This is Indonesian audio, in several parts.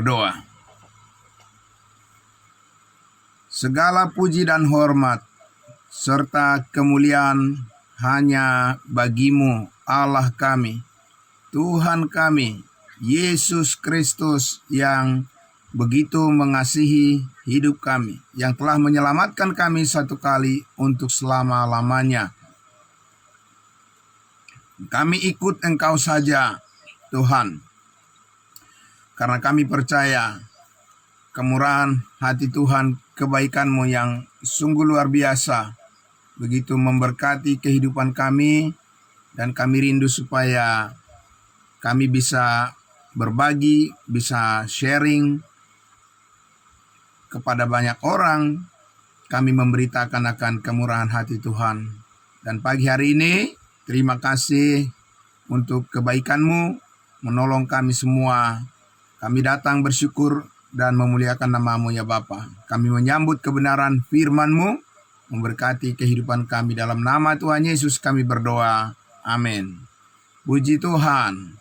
berdoa. Segala puji dan hormat serta kemuliaan hanya bagimu, Allah kami, Tuhan kami, Yesus Kristus, yang begitu mengasihi hidup kami, yang telah menyelamatkan kami satu kali untuk selama-lamanya. Kami ikut Engkau saja, Tuhan, karena kami percaya kemurahan hati Tuhan, kebaikan-Mu yang sungguh luar biasa, begitu memberkati kehidupan kami, dan kami rindu supaya kami bisa berbagi, bisa sharing kepada banyak orang. Kami memberitakan akan kemurahan hati Tuhan. Dan pagi hari ini, terima kasih untuk kebaikan-Mu, menolong kami semua. Kami datang bersyukur dan memuliakan nama-Mu ya Bapa. Kami menyambut kebenaran firman-Mu, memberkati kehidupan kami. Dalam nama Tuhan Yesus kami berdoa. Amin. Puji Tuhan.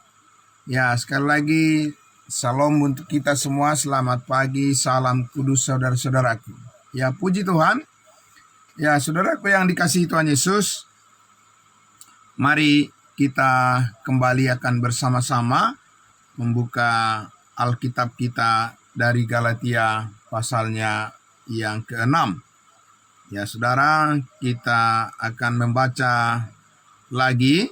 Ya, sekali lagi salam untuk kita semua. Selamat pagi, salam kudus saudara-saudaraku. Ya, puji Tuhan. Ya, saudaraku yang dikasihi Tuhan Yesus, mari kita kembali akan bersama-sama membuka Alkitab kita dari Galatia pasalnya yang ke-6. Ya, saudara, kita akan membaca lagi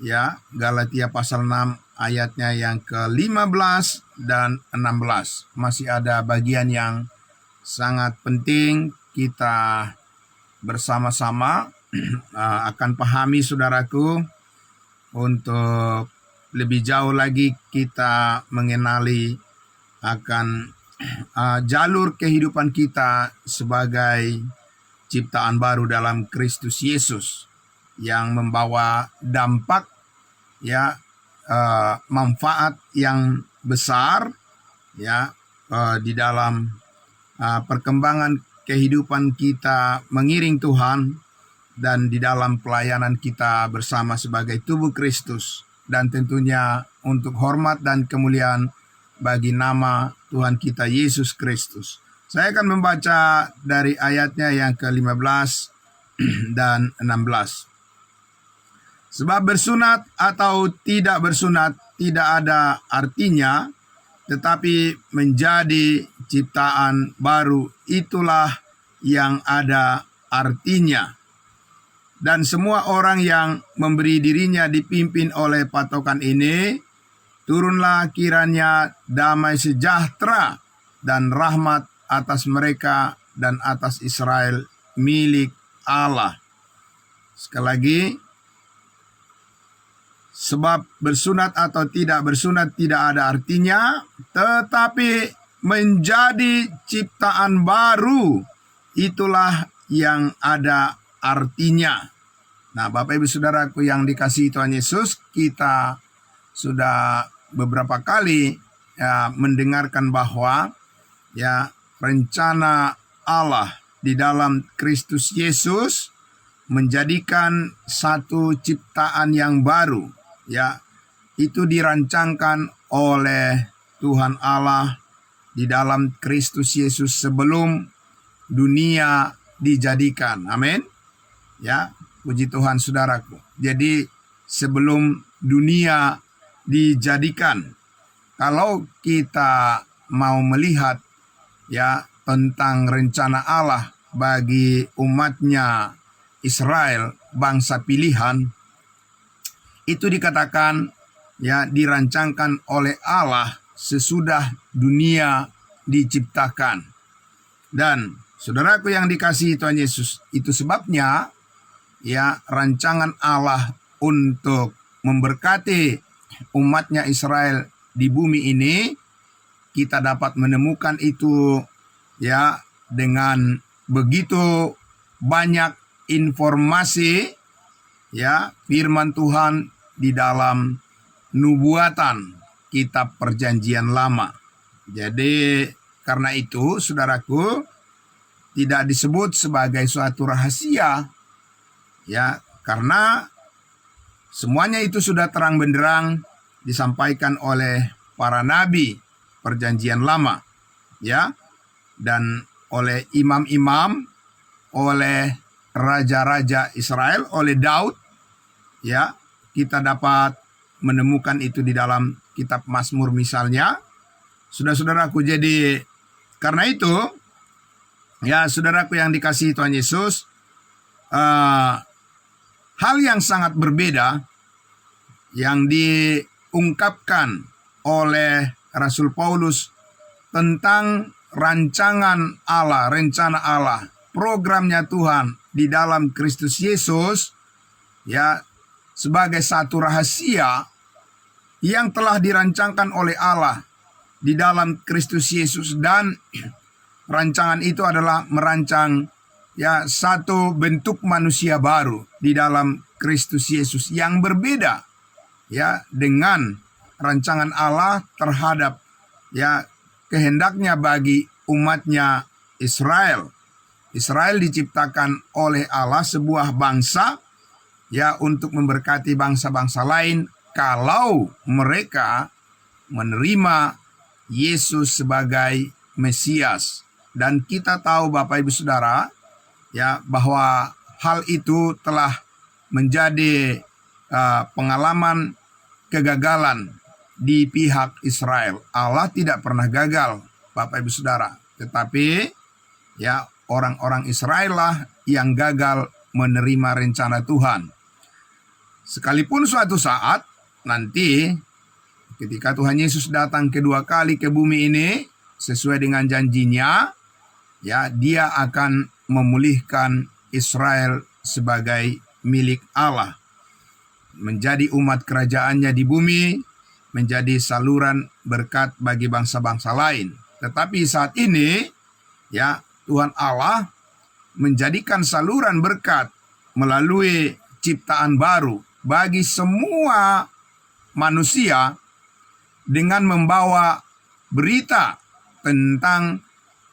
ya Galatia pasal 6 ayatnya yang ke-15 dan 16. Masih ada bagian yang sangat penting kita bersama-sama akan pahami, saudaraku, untuk lebih jauh lagi kita mengenali akan jalur kehidupan kita sebagai ciptaan baru dalam Kristus Yesus yang membawa dampak ya manfaat yang besar ya di dalam perkembangan kehidupan kita mengiring Tuhan, dan di dalam pelayanan kita bersama sebagai tubuh Kristus, dan tentunya untuk hormat dan kemuliaan bagi nama Tuhan kita Yesus Kristus. Saya akan membaca dari ayatnya yang ke-15 dan 16. Sebab bersunat atau tidak bersunat tidak ada artinya, tetapi menjadi ciptaan baru itulah yang ada artinya. Dan semua orang yang memberi dirinya dipimpin oleh patokan ini, turunlah kiranya damai sejahtera dan rahmat atas mereka dan atas Israel milik Allah. Sekali lagi, sebab bersunat atau tidak bersunat tidak ada artinya, tetapi menjadi ciptaan baru itulah yang ada artinya. Nah, Bapak Ibu Saudaraku yang dikasihi Tuhan Yesus, kita sudah beberapa kali ya mendengarkan bahwa ya rencana Allah di dalam Kristus Yesus menjadikan satu ciptaan yang baru. Ya, itu dirancangkan oleh Tuhan Allah di dalam Kristus Yesus sebelum dunia dijadikan. Amin. Ya, puji Tuhan saudaraku. Jadi sebelum dunia dijadikan, kalau kita mau melihat ya tentang rencana Allah bagi umatnya Israel, bangsa pilihan, itu dikatakan ya dirancangkan oleh Allah sesudah dunia diciptakan. Dan saudaraku yang dikasihi Tuhan Yesus, itu sebabnya ya rancangan Allah untuk memberkati umatnya Israel di bumi ini, kita dapat menemukan itu ya dengan begitu banyak informasi ya firman Tuhan di dalam nubuatan kitab perjanjian lama. Jadi karena itu saudaraku, tidak disebut sebagai suatu rahasia ya, karena semuanya itu sudah terang benderang disampaikan oleh para nabi, Perjanjian Lama, ya, dan oleh imam-imam, oleh raja-raja Israel, oleh Daud, ya, kita dapat menemukan itu di dalam kitab Mazmur misalnya. Saudara-saudaraku, jadi karena itu, ya saudaraku yang dikasihi Tuhan Yesus, hal yang sangat berbeda yang diungkapkan oleh Rasul Paulus tentang rancangan Allah, rencana Allah, programnya Tuhan di dalam Kristus Yesus, ya, sebagai satu rahasia yang telah dirancangkan oleh Allah di dalam Kristus Yesus, dan rancangan itu adalah merancang, ya, satu bentuk manusia baru di dalam Kristus Yesus yang berbeda, ya, dengan rancangan Allah terhadap, ya, kehendaknya bagi umatnya Israel. Israel diciptakan oleh Allah sebuah bangsa, ya, untuk memberkati bangsa-bangsa lain kalau mereka menerima Yesus sebagai Mesias. Dan kita tahu Bapak Ibu Saudara, ya, bahwa hal itu telah menjadi pengalaman kegagalan di pihak Israel. Allah tidak pernah gagal, Bapak Ibu Saudara, tetapi, ya, orang-orang Israel lah yang gagal menerima rencana Tuhan. Sekalipun suatu saat nanti ketika Tuhan Yesus datang kedua kali ke bumi ini sesuai dengan janjinya, ya, dia akan memulihkan Israel sebagai milik Allah, menjadi umat kerajaannya di bumi, menjadi saluran berkat bagi bangsa-bangsa lain. Tetapi saat ini, ya, Tuhan Allah menjadikan saluran berkat melalui ciptaan baru bagi semua manusia dengan membawa berita tentang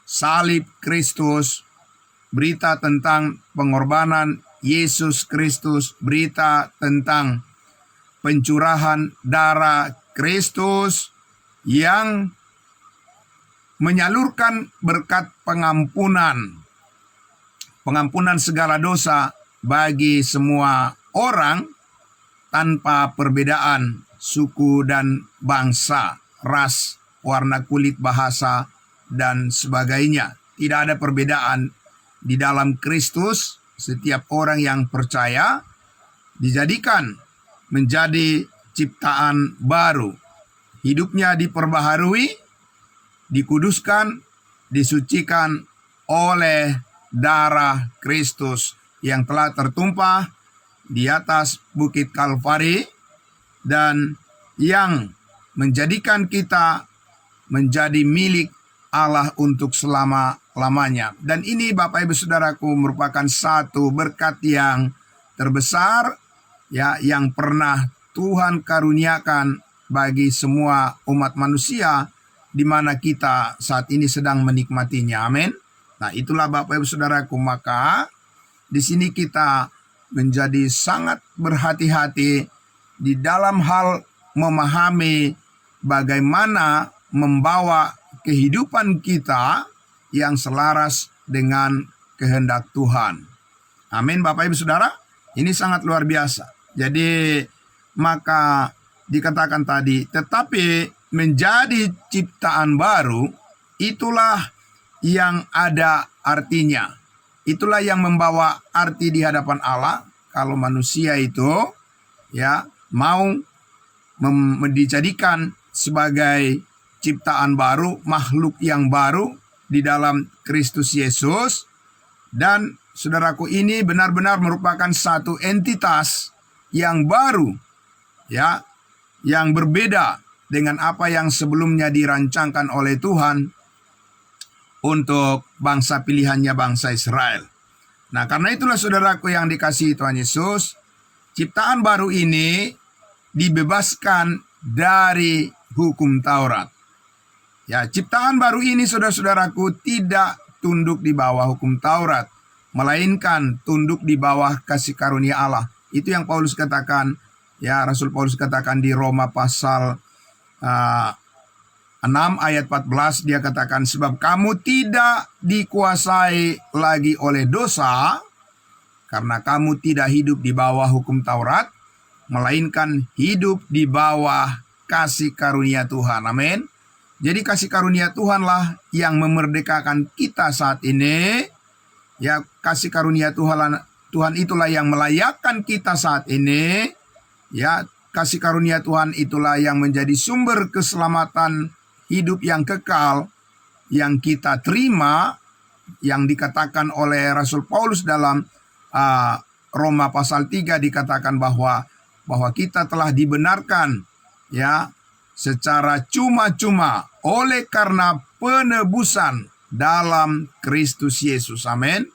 salib Kristus, berita tentang pengorbanan Yesus Kristus, berita tentang pencurahan darah Kristus yang menyalurkan berkat pengampunan segala dosa bagi semua orang tanpa perbedaan suku dan bangsa, ras, warna kulit, bahasa, dan sebagainya. Tidak ada perbedaan di dalam Kristus. Setiap orang yang percaya dijadikan menjadi ciptaan baru. Hidupnya diperbaharui, dikuduskan, disucikan oleh darah Kristus yang telah tertumpah di atas bukit Kalvari, dan yang menjadikan kita menjadi milik Allah untuk selama-lamanya. Dan ini Bapak Ibu Saudaraku merupakan satu berkat yang terbesar, ya, yang pernah Tuhan karuniakan bagi semua umat manusia, di mana kita saat ini sedang menikmatinya. Amin. Nah, itulah Bapak Ibu Saudaraku, maka di sini kita menjadi sangat berhati-hati di dalam hal memahami bagaimana membawa kehidupan kita yang selaras dengan kehendak Tuhan. Amin Bapak Ibu Saudara, ini sangat luar biasa. Jadi maka dikatakan tadi, tetapi menjadi ciptaan baru, itulah yang ada artinya. Itulah yang membawa arti di hadapan Allah. Kalau manusia itu, ya, mau dijadikan sebagai ciptaan baru, makhluk yang baru di dalam Kristus Yesus. Dan saudaraku, ini benar-benar merupakan satu entitas yang baru, ya, yang berbeda dengan apa yang sebelumnya dirancangkan oleh Tuhan untuk bangsa pilihannya, bangsa Israel. Nah, karena itulah saudaraku yang dikasihi Tuhan Yesus, ciptaan baru ini dibebaskan dari hukum Taurat. Ya, ciptaan baru ini saudara-saudaraku tidak tunduk di bawah hukum Taurat, melainkan tunduk di bawah kasih karunia Allah. Itu yang Paulus katakan, ya, Rasul Paulus katakan di Roma pasal 6 6 ayat 14 dia katakan, sebab kamu tidak dikuasai lagi oleh dosa, karena kamu tidak hidup di bawah hukum Taurat, melainkan hidup di bawah kasih karunia Tuhan. Amin. Jadi kasih karunia Tuhanlah yang memerdekakan kita saat ini. Ya, kasih karunia Tuhan itulah yang melayakkan kita saat ini. Ya, kasih karunia Tuhan itulah yang menjadi sumber keselamatan hidup yang kekal yang kita terima, yang dikatakan oleh Rasul Paulus dalam Roma pasal 3 dikatakan bahwa kita telah dibenarkan ya secara cuma-cuma oleh karena penebusan dalam Kristus Yesus. Amin.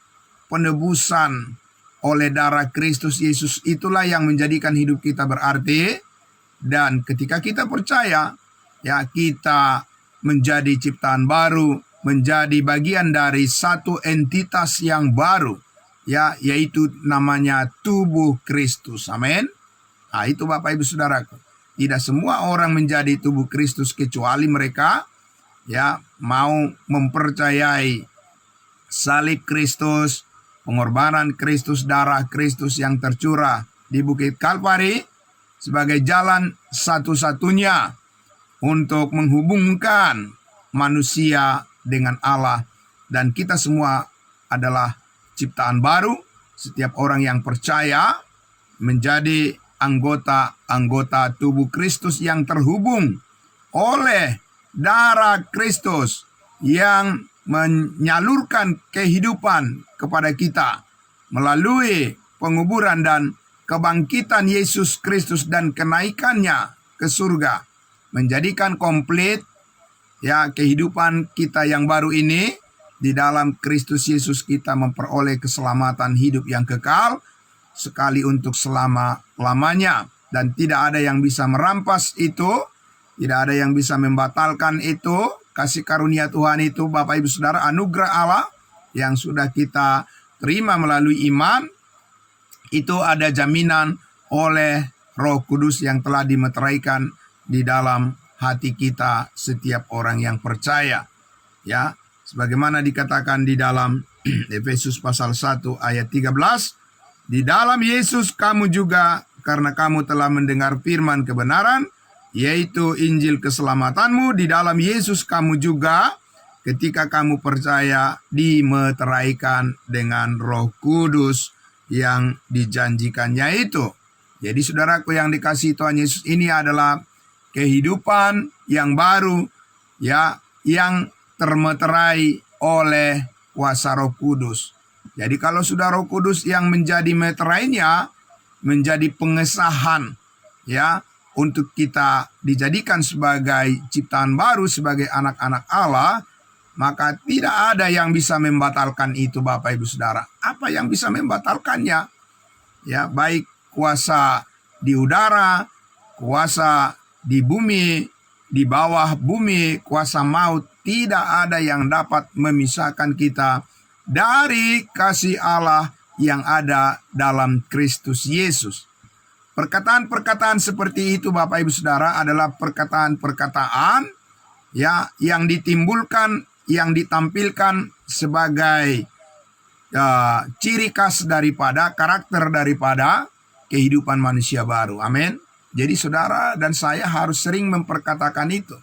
Penebusan oleh darah Kristus Yesus itulah yang menjadikan hidup kita berarti. Dan ketika kita percaya, ya, kita menjadi ciptaan baru, menjadi bagian dari satu entitas yang baru, ya, yaitu namanya tubuh Kristus. Amin. Nah, itu Bapak Ibu Saudaraku. Tidak semua orang menjadi tubuh Kristus kecuali mereka ya mau mempercayai salib Kristus, pengorbanan Kristus, darah Kristus yang tercurah di Bukit Kalvari sebagai jalan satu-satunya untuk menghubungkan manusia dengan Allah. Dan kita semua adalah ciptaan baru. Setiap orang yang percaya menjadi anggota tubuh Kristus yang terhubung oleh darah Kristus yang menyalurkan kehidupan kepada kita melalui penguburan dan kebangkitan Yesus Kristus dan kenaikannya ke surga, menjadikan komplit ya kehidupan kita yang baru ini. Di dalam Kristus Yesus kita memperoleh keselamatan hidup yang kekal sekali untuk selama-lamanya, dan tidak ada yang bisa merampas itu, tidak ada yang bisa membatalkan itu. Kasih karunia Tuhan itu Bapak Ibu Saudara, anugerah Allah yang sudah kita terima melalui iman, itu ada jaminan oleh Roh Kudus yang telah dimeteraikan di dalam hati kita setiap orang yang percaya. Ya, sebagaimana dikatakan di dalam Efesus pasal 1 ayat 13, di dalam Yesus kamu juga, karena kamu telah mendengar firman kebenaran, yaitu Injil keselamatanmu, di dalam Yesus kamu juga, ketika kamu percaya, dimeteraikan dengan Roh Kudus yang dijanjikannya itu. Jadi saudaraku yang dikasihi Tuhan Yesus, ini adalah kehidupan yang baru ya, yang termeterai oleh kuasa Roh Kudus. Jadi kalau sudah Roh Kudus yang menjadi meterainya, menjadi pengesahan ya untuk kita dijadikan sebagai ciptaan baru, sebagai anak-anak Allah, maka tidak ada yang bisa membatalkan itu Bapak Ibu Saudara. Apa yang bisa membatalkannya? Ya, baik kuasa di udara, kuasa di bumi, di bawah bumi, kuasa maut, tidak ada yang dapat memisahkan kita dari kasih Allah yang ada dalam Kristus Yesus. Perkataan-perkataan seperti itu Bapak Ibu Saudara adalah perkataan-perkataan ya yang ditimbulkan, yang ditampilkan sebagai ciri khas daripada karakter daripada kehidupan manusia baru. Amin. Jadi saudara dan saya harus sering memperkatakan itu,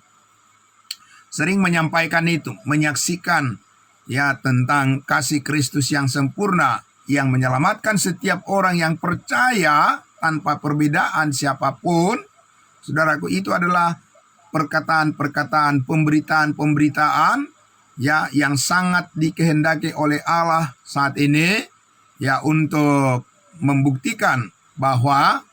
sering menyampaikan itu, menyaksikan ya tentang kasih Kristus yang sempurna, yang menyelamatkan setiap orang yang percaya tanpa perbedaan siapapun. Saudaraku, itu adalah perkataan-perkataan, pemberitaan-pemberitaan ya yang sangat dikehendaki oleh Allah saat ini ya, untuk membuktikan bahwa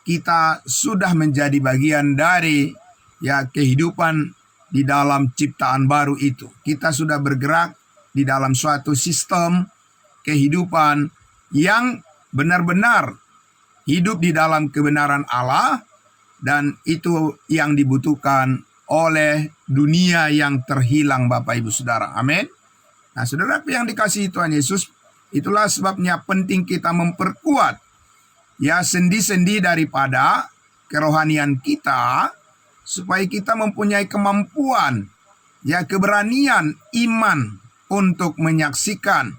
kita sudah menjadi bagian dari ya kehidupan di dalam ciptaan baru itu. Kita sudah bergerak di dalam suatu sistem kehidupan yang benar-benar hidup di dalam kebenaran Allah, dan itu yang dibutuhkan oleh dunia yang terhilang Bapak Ibu Saudara. Amin. Nah, saudara yang dikasihi Tuhan Yesus, itulah sebabnya penting kita memperkuat ya sendi-sendi daripada kerohanian kita, supaya kita mempunyai kemampuan, ya keberanian iman untuk menyaksikan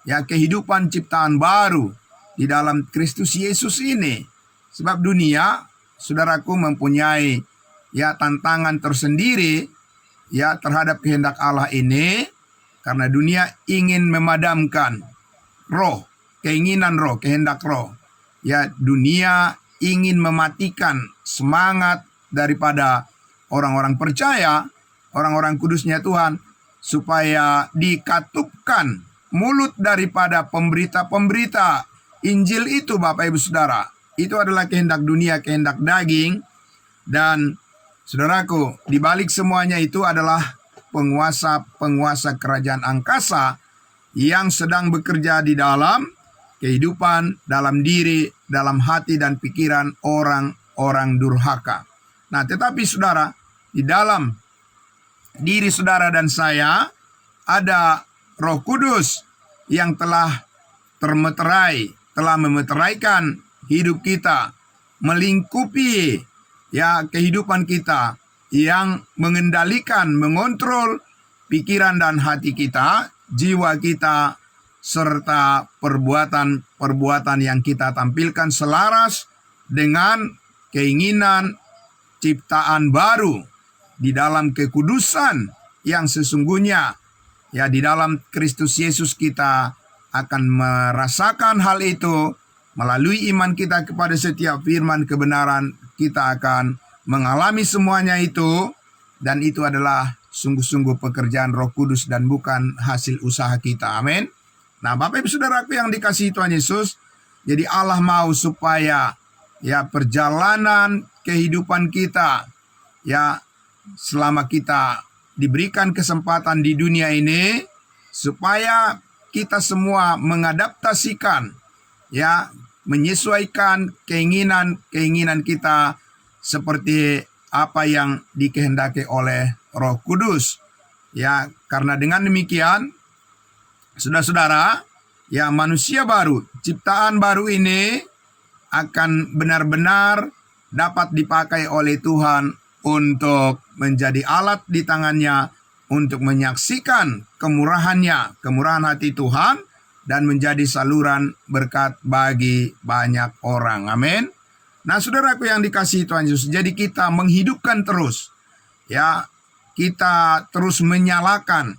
ya kehidupan ciptaan baru di dalam Kristus Yesus ini. Sebab dunia, saudaraku, mempunyai ya tantangan tersendiri ya terhadap kehendak Allah ini, karena dunia ingin memadamkan roh, keinginan roh, kehendak roh. Ya, dunia ingin mematikan semangat daripada orang-orang percaya, orang-orang kudusnya Tuhan, supaya dikatupkan mulut daripada pemberita-pemberita Injil itu, Bapak Ibu Saudara. Itu adalah kehendak dunia, kehendak daging. Dan saudaraku, di balik semuanya itu adalah penguasa-penguasa kerajaan angkasa yang sedang bekerja di dalam kehidupan, dalam diri, dalam hati dan pikiran orang-orang durhaka. Nah, tetapi saudara, di dalam diri saudara dan saya ada Roh Kudus yang telah termeterai, telah memeteraikan hidup kita, melingkupi ya kehidupan kita, yang mengendalikan, mengontrol pikiran dan hati kita, jiwa kita, serta perbuatan-perbuatan yang kita tampilkan selaras dengan keinginan ciptaan baru di dalam kekudusan yang sesungguhnya. Ya, di dalam Kristus Yesus kita akan merasakan hal itu. Melalui iman kita kepada setiap firman kebenaran, kita akan mengalami semuanya itu. Dan itu adalah sungguh-sungguh pekerjaan Roh Kudus dan bukan hasil usaha kita. Amin. Nah, Bapak Ibu Saudaraku yang dikasihi Tuhan Yesus, jadi Allah mau supaya ya perjalanan kehidupan kita, ya selama kita diberikan kesempatan di dunia ini, supaya kita semua mengadaptasikan, ya menyesuaikan keinginan kita seperti apa yang dikehendaki oleh Roh Kudus. Ya, karena dengan demikian, saudara-saudara, ya manusia baru, ciptaan baru ini akan benar-benar dapat dipakai oleh Tuhan untuk menjadi alat di tangannya untuk menyaksikan kemurahannya, kemurahan hati Tuhan, dan menjadi saluran berkat bagi banyak orang. Amin. Nah, saudaraku yang dikasihi Tuhan Yesus, jadi kita menghidupkan terus, ya kita terus menyalakan,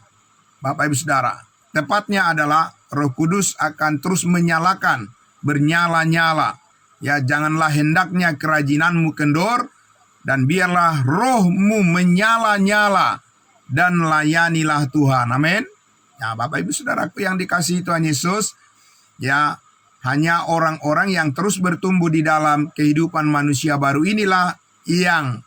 Bapak Ibu Saudara. Tepatnya adalah Roh Kudus akan terus menyalakan, bernyala-nyala. Ya, janganlah hendaknya kerajinanmu kendor, dan biarlah rohmu menyala-nyala, dan layanilah Tuhan. Amin. Ya, Bapak Ibu Saudaraku yang dikasihi Tuhan Yesus, ya hanya orang-orang yang terus bertumbuh di dalam kehidupan manusia baru inilah yang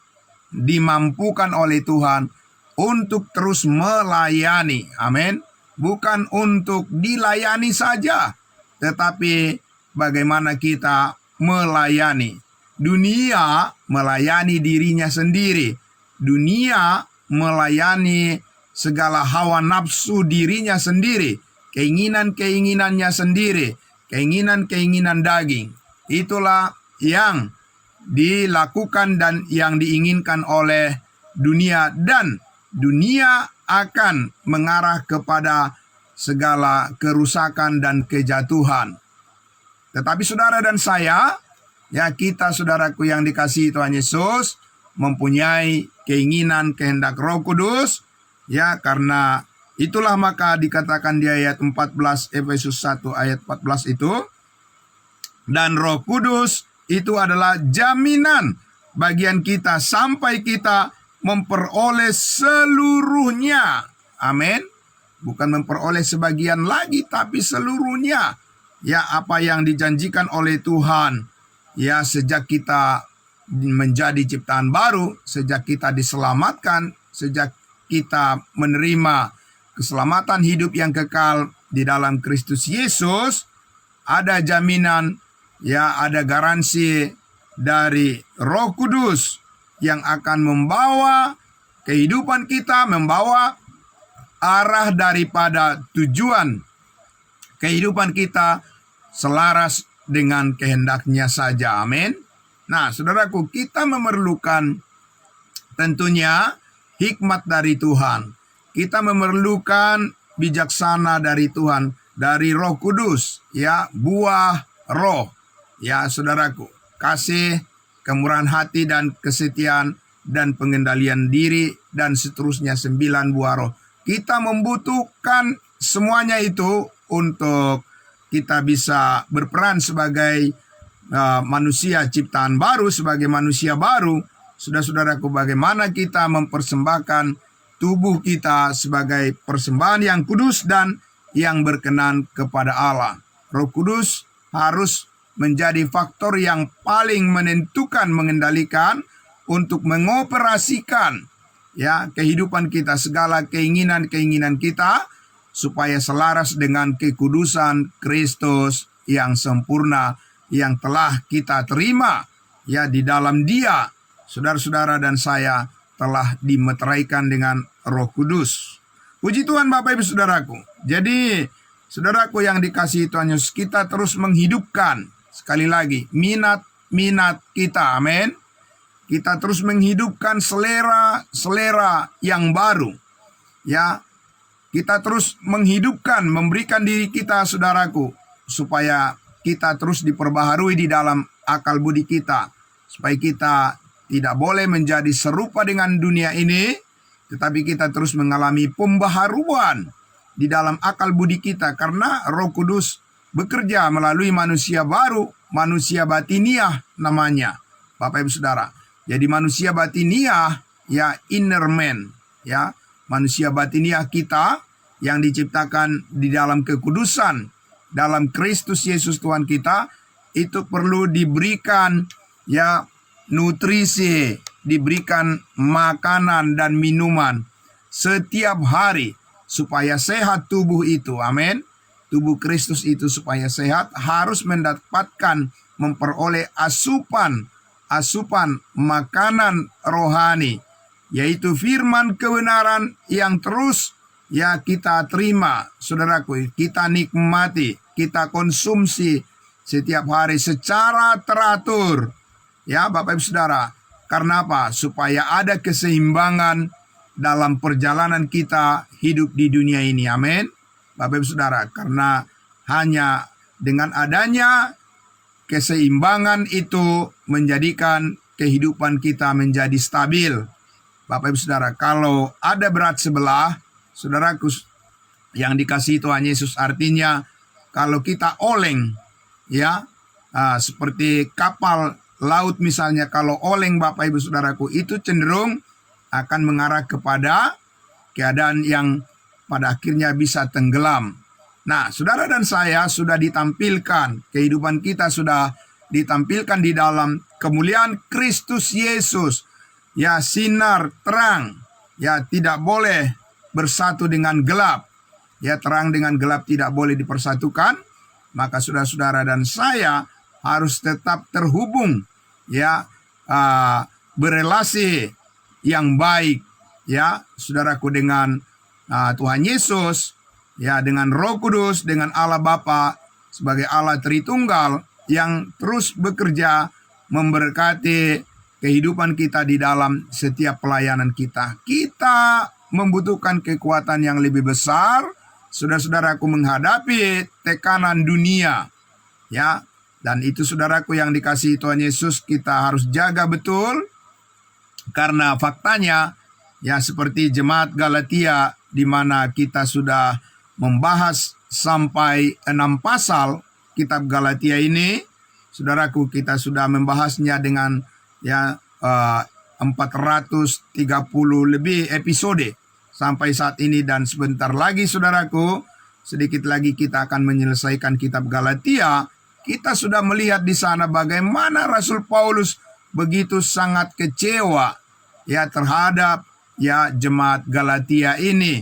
dimampukan oleh Tuhan untuk terus melayani. Amin. Bukan untuk dilayani saja, tetapi bagaimana kita melayani. Dunia melayani dirinya sendiri. Dunia melayani segala hawa nafsu dirinya sendiri, keinginan-keinginannya sendiri, keinginan-keinginan daging. Itulah yang dilakukan dan yang diinginkan oleh dunia, dan dunia akan mengarah kepada segala kerusakan dan kejatuhan. Tetapi saudara dan saya, ya kita saudaraku yang dikasihi Tuhan Yesus, mempunyai keinginan kehendak Roh Kudus, ya karena itulah maka dikatakan di ayat 14 Efesus 1 ayat 14 itu, dan Roh Kudus itu adalah jaminan bagian kita sampai kita memperoleh seluruhnya. Amin. Bukan memperoleh sebagian lagi, tapi seluruhnya. Ya, apa yang dijanjikan oleh Tuhan. Ya, sejak kita menjadi ciptaan baru, sejak kita diselamatkan, sejak kita menerima keselamatan hidup yang kekal di dalam Kristus Yesus, ada jaminan, ya ada garansi dari Roh Kudus yang akan membawa kehidupan kita, membawa arah daripada tujuan kehidupan kita selaras dengan kehendaknya saja. Amin. Nah, saudaraku, kita memerlukan tentunya hikmat dari Tuhan. Kita memerlukan bijaksana dari Tuhan, dari Roh Kudus, ya, buah roh, ya saudaraku, kasih, kemurahan hati dan kesetiaan dan pengendalian diri dan seterusnya, 9 buah roh. Kita membutuhkan semuanya itu untuk kita bisa berperan sebagai manusia ciptaan baru, sebagai manusia baru. Saudara-saudaraku, bagaimana kita mempersembahkan tubuh kita sebagai persembahan yang kudus dan yang berkenan kepada Allah. Roh Kudus harus menjadi faktor yang paling menentukan, mengendalikan untuk mengoperasikan ya kehidupan kita, segala keinginan-keinginan kita supaya selaras dengan kekudusan Kristus yang sempurna yang telah kita terima ya di dalam Dia. Saudara-saudara dan saya telah dimeteraikan dengan Roh Kudus. Puji Tuhan Bapak Ibu Saudaraku. Jadi saudaraku yang dikasihi Tuhan Yesus, kita terus menghidupkan sekali lagi minat kita, amin. Kita terus menghidupkan selera yang baru. Ya, kita terus menghidupkan, memberikan diri kita, saudaraku, supaya kita terus diperbaharui di dalam akal budi kita, supaya kita tidak boleh menjadi serupa dengan dunia ini, tetapi kita terus mengalami pembaharuan di dalam akal budi kita, karena Roh Kudus bekerja melalui manusia baru, manusia batiniah namanya, Bapak Ibu Saudara. Jadi manusia batiniah, ya inner man, ya manusia batiniah kita yang diciptakan di dalam kekudusan, dalam Kristus Yesus Tuhan kita, itu perlu diberikan ya nutrisi, diberikan makanan dan minuman setiap hari supaya sehat tubuh itu, amin. Tubuh Kristus itu supaya sehat harus mendapatkan, memperoleh asupan makanan rohani, yaitu firman kebenaran yang terus ya kita terima, saudaraku, kita nikmati, kita konsumsi setiap hari secara teratur, ya Bapak Ibu Saudara. Karena apa? Supaya ada keseimbangan dalam perjalanan kita hidup di dunia ini, amin. Bapak Ibu Saudara, karena hanya dengan adanya keseimbangan itu menjadikan kehidupan kita menjadi stabil. Bapak Ibu Saudara, kalau ada berat sebelah, saudaraku yang dikasihi Tuhan Yesus, artinya kalau kita oleng, ya seperti kapal laut misalnya, kalau oleng Bapak Ibu Saudaraku, itu cenderung akan mengarah kepada keadaan yang pada akhirnya bisa tenggelam. Nah, saudara dan saya sudah ditampilkan, kehidupan kita sudah ditampilkan di dalam kemuliaan Kristus Yesus. Ya, sinar terang, ya tidak boleh bersatu dengan gelap. Ya, terang dengan gelap tidak boleh dipersatukan. Maka saudara-saudara dan saya harus tetap terhubung, ya, berelasi yang baik, ya, saudaraku, dengan Tuhan Yesus, ya, dengan Roh Kudus, dengan Allah Bapa sebagai Allah Tritunggal yang terus bekerja memberkati kehidupan kita di dalam setiap pelayanan kita. Kita membutuhkan kekuatan yang lebih besar, saudara-saudaraku, menghadapi tekanan dunia, ya. Dan itu saudaraku yang dikasihi Tuhan Yesus, kita harus jaga betul, karena faktanya ya seperti jemaat Galatia, di mana kita sudah membahas sampai 6 pasal kitab Galatia ini, saudaraku, kita sudah membahasnya dengan ya 430 lebih episode sampai saat ini, dan sebentar lagi saudaraku, sedikit lagi kita akan menyelesaikan kitab Galatia. Kita sudah melihat di sana bagaimana Rasul Paulus begitu sangat kecewa ya terhadap ya jemaat Galatia ini,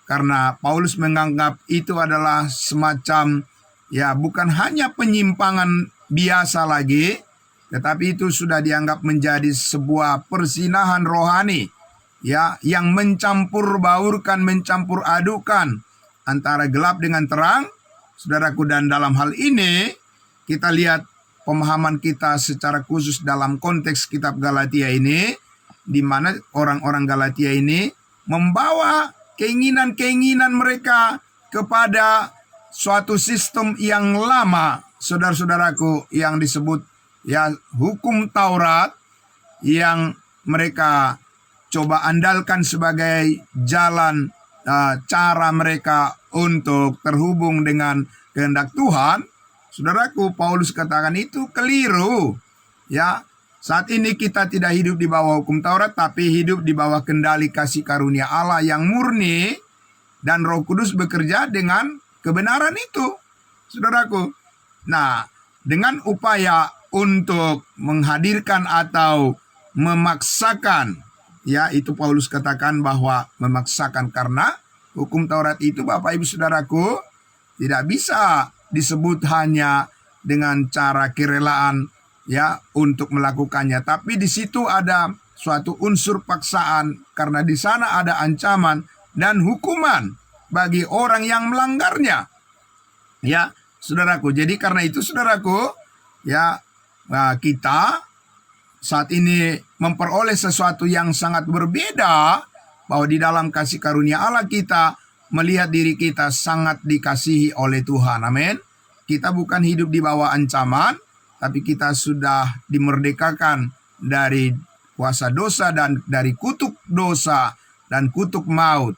karena Paulus menganggap itu adalah semacam ya bukan hanya penyimpangan biasa lagi, tetapi itu sudah dianggap menjadi sebuah persinahan rohani ya yang mencampur baurkan, mencampur adukan antara gelap dengan terang, saudaraku. Dan dalam hal ini kita lihat pemahaman kita secara khusus dalam konteks kitab Galatia ini, di mana orang-orang Galatia ini membawa keinginan-keinginan mereka kepada suatu sistem yang lama, saudara-saudaraku, yang disebut ya hukum Taurat, yang mereka coba andalkan sebagai jalan cara mereka untuk terhubung dengan kehendak Tuhan. Saudaraku, Paulus katakan itu keliru. Ya, saat ini kita tidak hidup di bawah hukum Taurat, tapi hidup di bawah kendali kasih karunia Allah yang murni, dan Roh Kudus bekerja dengan kebenaran itu, saudaraku. Nah, dengan upaya untuk menghadirkan atau memaksakan, ya itu Paulus katakan bahwa memaksakan, karena hukum Taurat itu, Bapak Ibu Saudaraku, tidak bisa disebut hanya dengan cara kerelaan ya untuk melakukannya, tapi di situ ada suatu unsur paksaan, karena di sana ada ancaman dan hukuman bagi orang yang melanggarnya. Ya, saudaraku. Jadi karena itu, saudaraku, ya kita saat ini memperoleh sesuatu yang sangat berbeda, bahwa di dalam kasih karunia Allah kita melihat diri kita sangat dikasihi oleh Tuhan. Amin. Kita bukan hidup di bawah ancaman, tapi kita sudah dimerdekakan dari kuasa dosa dan dari kutuk dosa dan kutuk maut.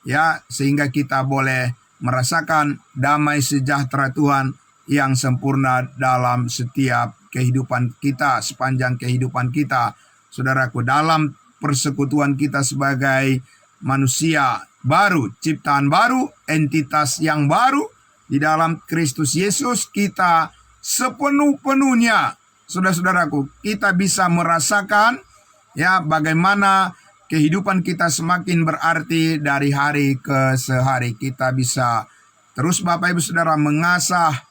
Ya, sehingga kita boleh merasakan damai sejahtera Tuhan yang sempurna dalam setiap kehidupan kita, sepanjang kehidupan kita, saudaraku, dalam persekutuan kita sebagai manusia baru, ciptaan baru, entitas yang baru di dalam Kristus Yesus. Kita sepenuh-penuhnya, saudara-saudaraku, kita bisa merasakan ya bagaimana kehidupan kita semakin berarti dari hari ke sehari. Kita bisa terus, Bapak Ibu Saudara, mengasah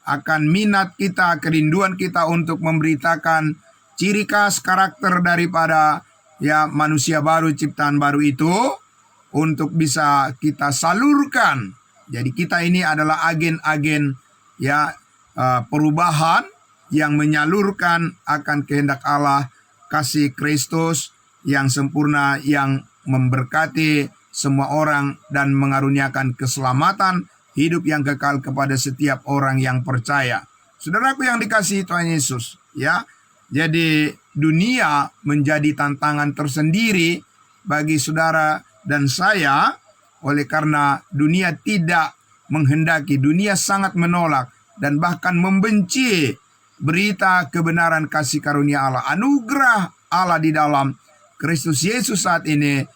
akan minat kita, kerinduan kita untuk memberitakan ciri khas karakter daripada ya manusia baru, ciptaan baru itu, untuk bisa kita salurkan. Jadi kita ini adalah agen-agen ya perubahan yang menyalurkan akan kehendak Allah, kasih Kristus yang sempurna, yang memberkati semua orang dan mengaruniakan keselamatan hidup yang kekal kepada setiap orang yang percaya. Saudaraku yang dikasihi Tuhan Yesus, ya. Jadi dunia menjadi tantangan tersendiri bagi saudara dan saya, oleh karena dunia tidak menghendaki, dunia sangat menolak dan bahkan membenci berita kebenaran kasih karunia Allah, anugerah Allah di dalam Kristus Yesus saat ini,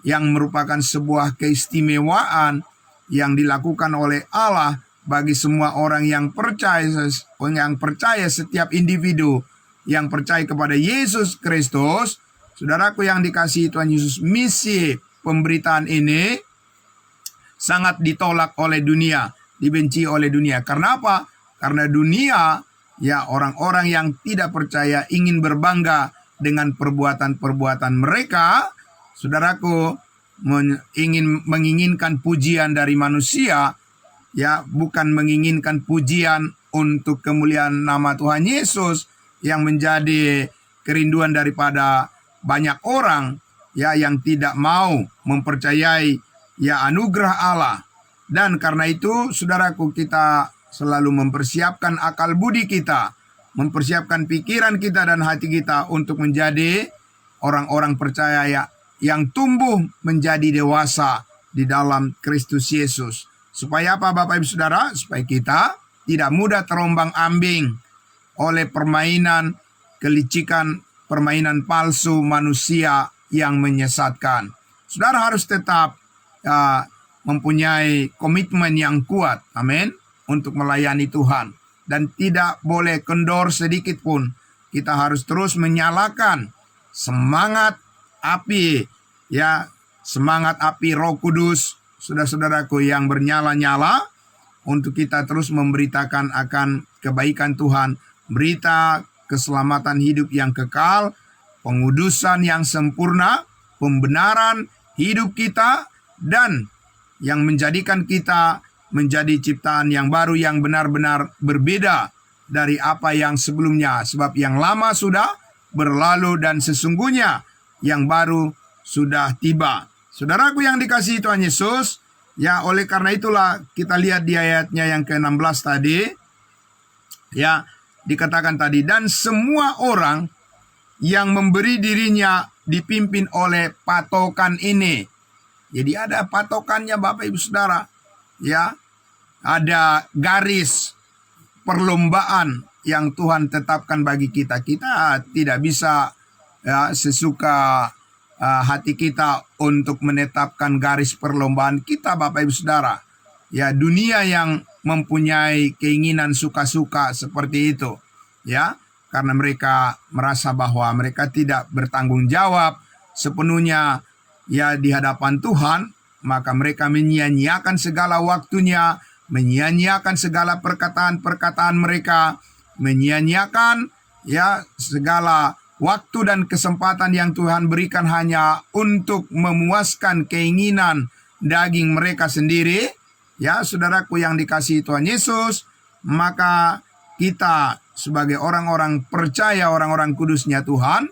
yang merupakan sebuah keistimewaan yang dilakukan oleh Allah bagi semua orang yang percaya, setiap individu yang percaya kepada Yesus Kristus. Saudaraku yang dikasihi Tuhan Yesus, misi pemberitaan ini sangat ditolak oleh dunia, dibenci oleh dunia. Karena apa? Karena dunia, ya orang-orang yang tidak percaya ingin berbangga dengan perbuatan-perbuatan mereka. Saudaraku, menginginkan pujian dari manusia, ya bukan menginginkan pujian untuk kemuliaan nama Tuhan Yesus, yang menjadi kerinduan daripada banyak orang ya yang tidak mau mempercayai ya anugerah Allah. Dan karena itu, saudaraku, kita selalu mempersiapkan akal budi kita, mempersiapkan pikiran kita dan hati kita untuk menjadi orang-orang percaya yang tumbuh menjadi dewasa di dalam Kristus Yesus. Supaya apa, Bapak Ibu Saudara? Supaya kita tidak mudah terombang-ambing oleh permainan kelicikan, permainan palsu manusia yang menyesatkan. Saudara harus tetap mempunyai komitmen yang kuat, amin, untuk melayani Tuhan. Dan tidak boleh kendor sedikit pun. Kita harus terus menyalakan semangat api, ya, semangat api Roh Kudus, saudara-saudaraku, yang bernyala-nyala untuk kita terus memberitakan akan kebaikan Tuhan, berita keselamatan hidup yang kekal, pengudusan yang sempurna, pembenaran hidup kita, dan yang menjadikan kita menjadi ciptaan yang baru, yang benar-benar berbeda dari apa yang sebelumnya. Sebab yang lama sudah berlalu dan sesungguhnya yang baru sudah tiba. Saudaraku yang dikasihi Tuhan Yesus, ya oleh karena itulah kita lihat di ayatnya yang ke-16 tadi, ya dikatakan tadi, dan semua orang yang memberi dirinya dipimpin oleh patokan ini. Jadi ada patokannya Bapak Ibu Saudara, ya ada garis perlombaan yang Tuhan tetapkan bagi kita. Kita tidak bisa ya, sesuka hati kita untuk menetapkan garis perlombaan kita Bapak Ibu Saudara. Ya dunia yang mempunyai keinginan suka-suka seperti itu. Ya karena mereka merasa bahwa mereka tidak bertanggung jawab sepenuhnya ya di hadapan Tuhan, maka mereka menyia-nyiakan segala waktunya, menyia-nyiakan segala perkataan-perkataan mereka, menyia-nyiakan ya segala waktu dan kesempatan yang Tuhan berikan hanya untuk memuaskan keinginan daging mereka sendiri. Ya saudaraku yang dikasihi Tuhan Yesus, maka kita sebagai orang-orang percaya, orang-orang kudusnya Tuhan,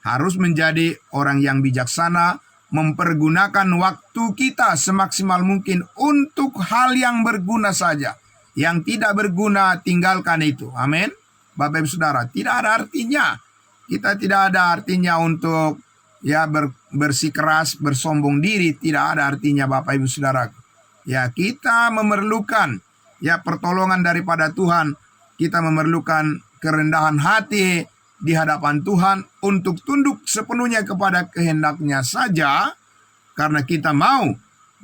harus menjadi orang yang bijaksana, mempergunakan waktu kita semaksimal mungkin untuk hal yang berguna saja. Yang tidak berguna, tinggalkan itu. Amin. Bapak Ibu Saudara, tidak ada artinya. Kita tidak ada artinya untuk ya bersikeras, bersombong diri. Tidak ada artinya Bapak Ibu Saudara. Ya kita memerlukan ya pertolongan daripada Tuhan. Kita memerlukan kerendahan hati di hadapan Tuhan untuk tunduk sepenuhnya kepada kehendaknya saja, karena kita mau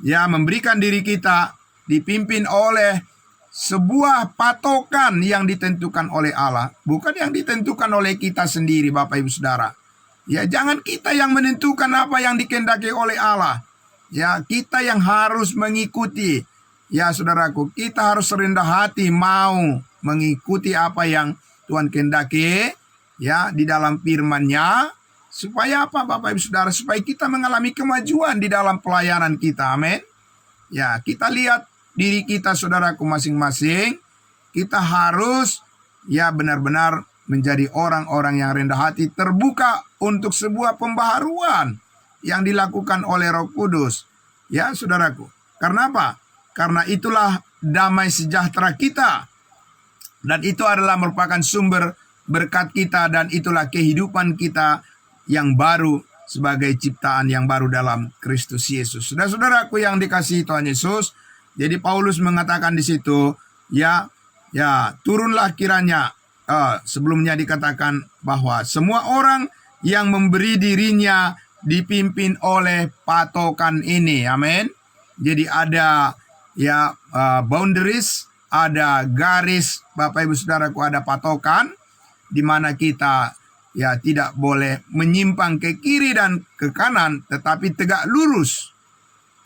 ya memberikan diri kita dipimpin oleh sebuah patokan yang ditentukan oleh Allah, bukan yang ditentukan oleh kita sendiri Bapak Ibu Saudara. Ya jangan kita yang menentukan apa yang dikehendaki oleh Allah. Ya kita yang harus mengikuti. Ya saudaraku, kita harus rendah hati mau mengikuti apa yang Tuhan kehendaki ya di dalam firman-Nya, supaya apa Bapak Ibu Saudara? Supaya kita mengalami kemajuan di dalam pelayanan kita. Amin. Ya, kita lihat diri kita saudaraku masing-masing. Kita harus ya benar-benar menjadi orang-orang yang rendah hati, terbuka untuk sebuah pembaharuan yang dilakukan oleh Roh Kudus. Ya, saudaraku. Karena apa? Karena itulah damai sejahtera kita. Dan itu adalah merupakan sumber berkat kita, dan itulah kehidupan kita yang baru sebagai ciptaan yang baru dalam Kristus Yesus. Saudara-saudaraku yang dikasihi Tuhan Yesus, jadi Paulus mengatakan di situ, ya turunlah kiranya. Sebelumnya dikatakan bahwa semua orang yang memberi dirinya dipimpin oleh patokan ini. Amin. Jadi ada boundaries, ada garis, Bapak Ibu Saudaraku, ada patokan di mana kita ya tidak boleh menyimpang ke kiri dan ke kanan, tetapi tegak lurus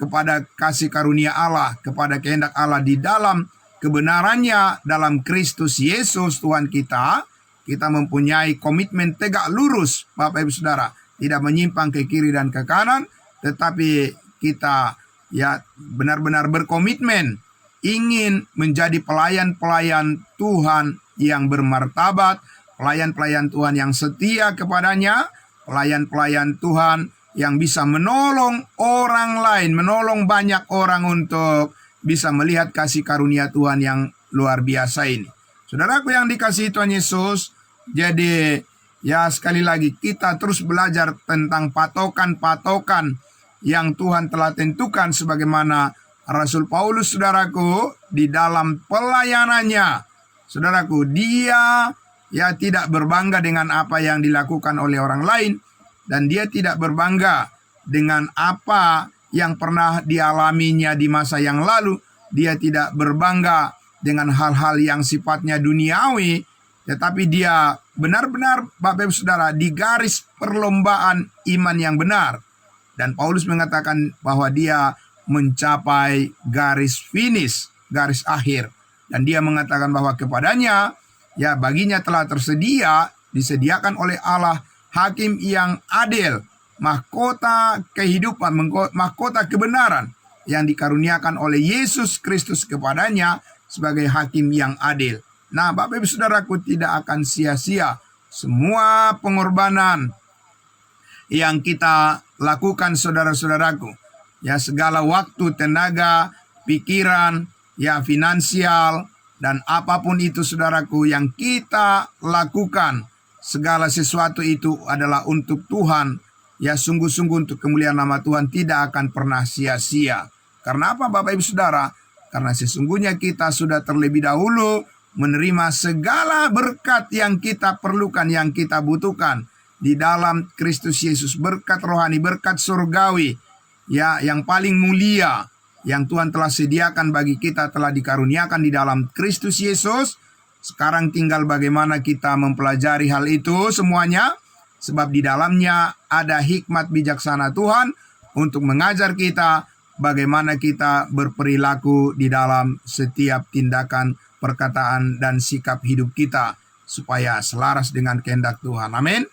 kepada kasih karunia Allah, kepada kehendak Allah di dalam kebenarannya dalam Kristus Yesus Tuhan kita. Kita mempunyai komitmen tegak lurus Bapak Ibu Saudara, tidak menyimpang ke kiri dan ke kanan, tetapi kita ya benar-benar berkomitmen ingin menjadi pelayan-pelayan Tuhan yang bermartabat, pelayan-pelayan Tuhan yang setia kepadanya, pelayan-pelayan Tuhan yang bisa menolong orang lain, menolong banyak orang untuk bisa melihat kasih karunia Tuhan yang luar biasa ini. Saudaraku yang dikasihi Tuhan Yesus, jadi ya sekali lagi kita terus belajar tentang patokan-patokan yang Tuhan telah tentukan, sebagaimana Rasul Paulus, saudaraku, di dalam pelayanannya, saudaraku, dia ya tidak berbangga dengan apa yang dilakukan oleh orang lain, dan dia tidak berbangga dengan apa yang pernah dialaminya di masa yang lalu. Dia tidak berbangga dengan hal-hal yang sifatnya duniawi, tetapi dia benar-benar Bapak Ibu Saudara di garis perlombaan iman yang benar. Dan Paulus mengatakan bahwa dia mencapai garis finish, garis akhir. Dan dia mengatakan bahwa kepadanya, ya baginya telah disediakan oleh Allah hakim yang adil, mahkota kehidupan, mahkota kebenaran yang dikaruniakan oleh Yesus Kristus kepadanya sebagai hakim yang adil. Nah, Bapak Ibu Saudaraku, tidak akan sia-sia semua pengorbanan yang kita lakukan, saudara-saudaraku. Ya, segala waktu, tenaga, pikiran, ya finansial, dan apapun itu saudaraku yang kita lakukan, segala sesuatu itu adalah untuk Tuhan. Ya, sungguh-sungguh untuk kemuliaan nama Tuhan, tidak akan pernah sia-sia. Karena apa Bapak Ibu Saudara? Karena sesungguhnya kita sudah terlebih dahulu menerima segala berkat yang kita perlukan, yang kita butuhkan di dalam Kristus Yesus. Berkat rohani, berkat surgawi, ya, yang paling mulia yang Tuhan telah sediakan bagi kita, telah dikaruniakan di dalam Kristus Yesus. Sekarang tinggal bagaimana kita mempelajari hal itu semuanya, sebab di dalamnya ada hikmat bijaksana Tuhan untuk mengajar kita bagaimana kita berperilaku di dalam setiap tindakan, perkataan, dan sikap hidup kita, supaya selaras dengan kehendak Tuhan. Amin.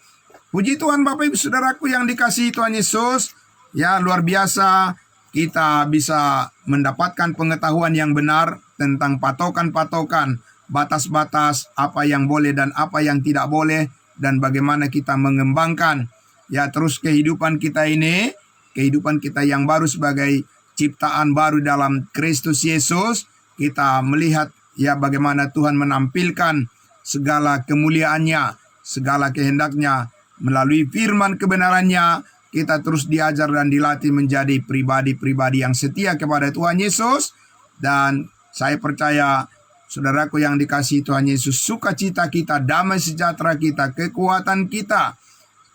Puji Tuhan Bapak Ibu Saudaraku yang dikasihi Tuhan Yesus. Ya, luar biasa kita bisa mendapatkan pengetahuan yang benar tentang patokan-patokan, batas-batas apa yang boleh dan apa yang tidak boleh, dan bagaimana kita mengembangkan ya terus kehidupan kita ini, kehidupan kita yang baru sebagai ciptaan baru dalam Kristus Yesus. Kita melihat ya bagaimana Tuhan menampilkan segala kemuliaannya, segala kehendaknya melalui firman kebenarannya. Kita terus diajar dan dilatih menjadi pribadi-pribadi yang setia kepada Tuhan Yesus. Dan saya percaya, saudaraku yang dikasihi Tuhan Yesus, sukacita kita, damai sejahtera kita, kekuatan kita,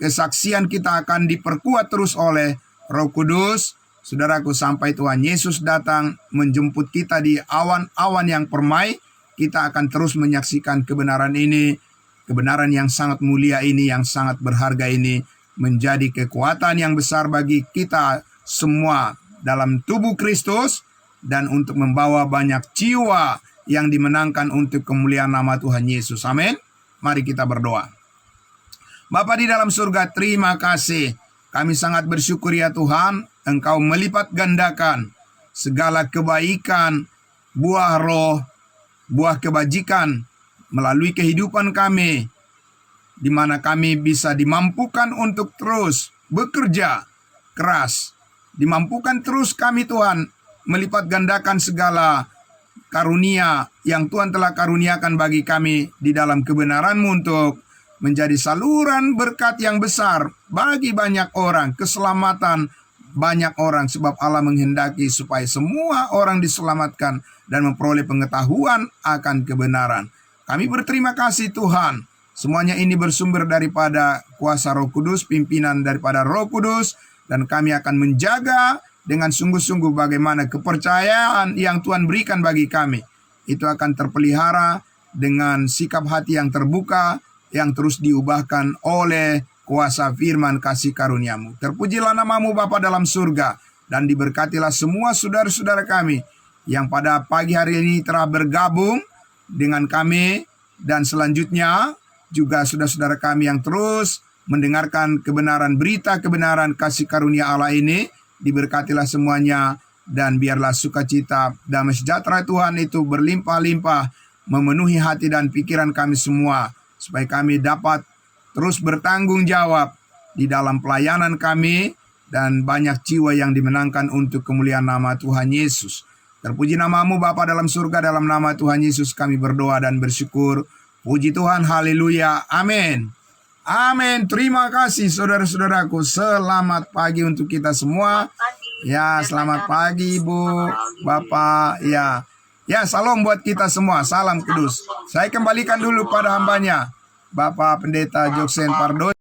kesaksian kita akan diperkuat terus oleh Roh Kudus. Saudaraku, sampai Tuhan Yesus datang menjemput kita di awan-awan yang permai, kita akan terus menyaksikan kebenaran ini, kebenaran yang sangat mulia ini, yang sangat berharga ini, menjadi kekuatan yang besar bagi kita semua dalam tubuh Kristus, dan untuk membawa banyak jiwa yang dimenangkan untuk kemuliaan nama Tuhan Yesus. Amin. Mari kita berdoa. Bapa di dalam surga, terima kasih. Kami sangat bersyukur ya Tuhan, Engkau melipat gandakan segala kebaikan, buah roh, buah kebajikan melalui kehidupan kami, di mana kami bisa dimampukan untuk terus bekerja keras. Dimampukan terus kami Tuhan melipat gandakan segala karunia yang Tuhan telah karuniakan bagi kami di dalam kebenaran-Mu, untuk menjadi saluran berkat yang besar bagi banyak orang, keselamatan banyak orang, sebab Allah menghendaki supaya semua orang diselamatkan dan memperoleh pengetahuan akan kebenaran. Kami berterima kasih Tuhan. Semuanya ini bersumber daripada kuasa Roh Kudus, pimpinan daripada Roh Kudus, dan kami akan menjaga dengan sungguh-sungguh bagaimana kepercayaan yang Tuhan berikan bagi kami itu akan terpelihara dengan sikap hati yang terbuka, yang terus diubahkan oleh kuasa firman kasih karunia-Mu. Terpujilah nama-Mu Bapa dalam surga, dan diberkatilah semua saudara-saudara kami yang pada pagi hari ini telah bergabung dengan kami, dan selanjutnya juga saudara-saudara kami yang terus mendengarkan kebenaran, berita kebenaran kasih karunia Allah ini. Diberkatilah semuanya, dan biarlah sukacita, damai sejahtera Tuhan itu berlimpah-limpah memenuhi hati dan pikiran kami semua, supaya kami dapat terus bertanggung jawab di dalam pelayanan kami, dan banyak jiwa yang dimenangkan untuk kemuliaan nama Tuhan Yesus. Terpuji nama-Mu Bapa dalam surga, dalam nama Tuhan Yesus kami berdoa dan bersyukur. Puji Tuhan, haleluya, amin. Amin. Terima kasih saudara-saudaraku. Selamat pagi untuk kita semua. Ya, selamat pagi Ibu, Bapak. Ya, salam buat kita semua. Salam kudus. Saya kembalikan dulu pada hambanya, Bapak Pendeta Joksen Pardo.